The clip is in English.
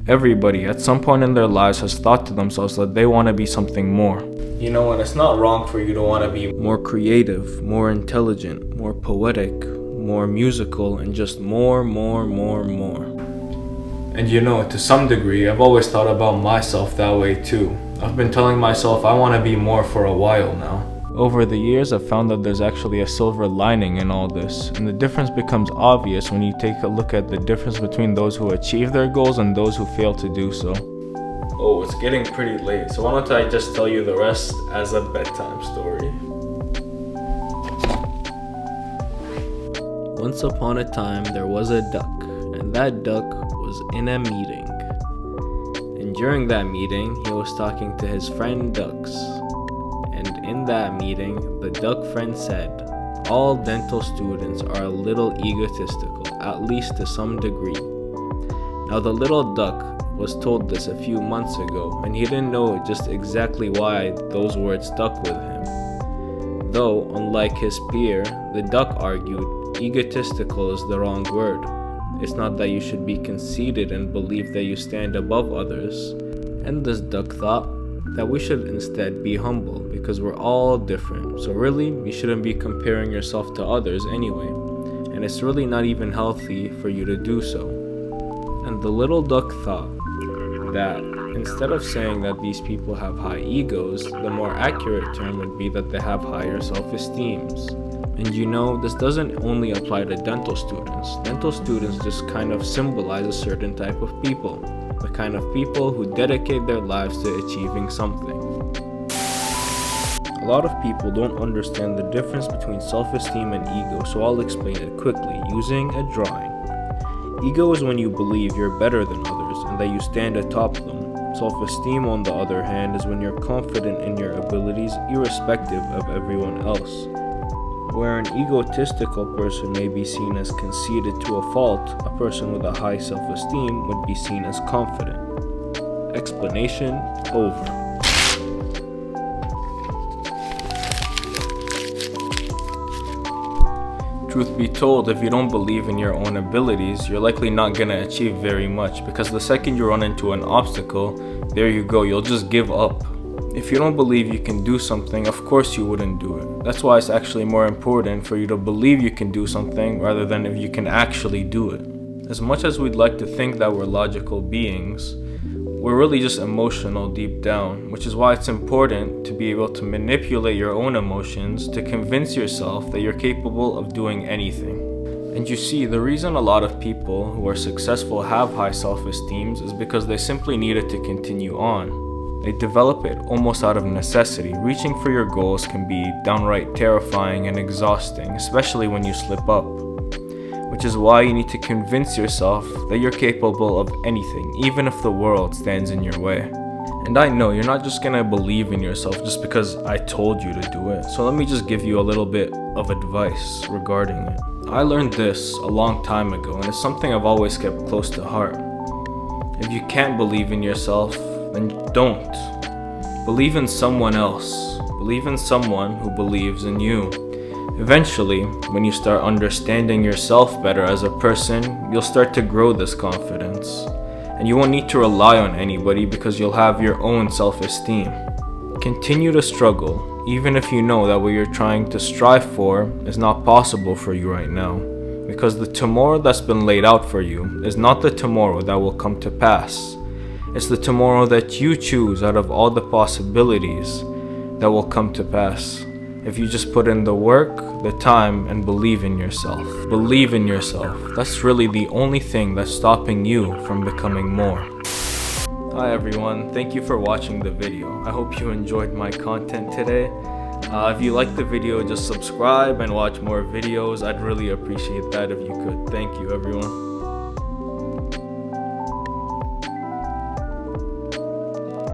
Everybody at some point in their lives has thought to themselves that they want to be something more. You know, and it's not wrong for you to want to be more creative, more intelligent, more poetic, more musical, and just more. And you know, to some degree, I've always thought about myself that way too. I've been telling myself I want to be more for a while now. Over the years, I've found that there's actually a silver lining in all this, and the difference becomes obvious when you take a look at the difference between those who achieve their goals and those who fail to do so. Oh, it's getting pretty late, so why don't I just tell you the rest as a bedtime story. Once upon a time, there was a duck, and that duck was in a meeting. And during that meeting, he was talking to his friend ducks. And in that meeting, the duck friend said, "All dental students are a little egotistical, at least to some degree." Now the little duck was told this a few months ago, and he didn't know just exactly why those words stuck with him. Though, unlike his peer, the duck argued, egotistical is the wrong word. It's not that you should be conceited and believe that you stand above others. And this duck thought that we should instead be humble because we're all different. So really, you shouldn't be comparing yourself to others anyway. And it's really not even healthy for you to do so. And the little duck thought that instead of saying that these people have high egos, the more accurate term would be that they have higher self-esteems. And you know, this doesn't only apply to dental students. Dental students just kind of symbolize a certain type of people. The kind of people who dedicate their lives to achieving something. A lot of people don't understand the difference between self-esteem and ego, so I'll explain it quickly using a drawing. Ego is when you believe you're better than others and that you stand atop them. Self-esteem, on the other hand, is when you're confident in your abilities irrespective of everyone else. Where an egotistical person may be seen as conceited to a fault, a person with a high self-esteem would be seen as confident. Explanation over. Truth be told, if you don't believe in your own abilities, you're likely not gonna achieve very much, because the second you run into an obstacle, there you go, you'll just give up. If you don't believe you can do something, of course you wouldn't do it. That's why it's actually more important for you to believe you can do something rather than if you can actually do it. As much as we'd like to think that we're logical beings, we're really just emotional deep down, which is why it's important to be able to manipulate your own emotions to convince yourself that you're capable of doing anything. And you see, the reason a lot of people who are successful have high self-esteems is because they simply needed to continue on. They develop it almost out of necessity. Reaching for your goals can be downright terrifying and exhausting, especially when you slip up. Which is why you need to convince yourself that you're capable of anything, even if the world stands in your way. And I know you're not just gonna believe in yourself just because I told you to do it. So let me just give you a little bit of advice regarding it. I learned this a long time ago, and it's something I've always kept close to heart. If you can't believe in yourself, then don't. Believe in someone else. Believe in someone who believes in you. Eventually, when you start understanding yourself better as a person, you'll start to grow this confidence. And you won't need to rely on anybody because you'll have your own self-esteem. Continue to struggle, even if you know that what you're trying to strive for is not possible for you right now. Because the tomorrow that's been laid out for you is not the tomorrow that will come to pass. It's the tomorrow that you choose out of all the possibilities that will come to pass. If you just put in the work, the time, and believe in yourself. Believe in yourself. That's really the only thing that's stopping you from becoming more. Hi everyone, thank you for watching the video. I hope you enjoyed my content today. If you liked the video, just subscribe and watch more videos. I'd really appreciate that if you could. Thank you everyone.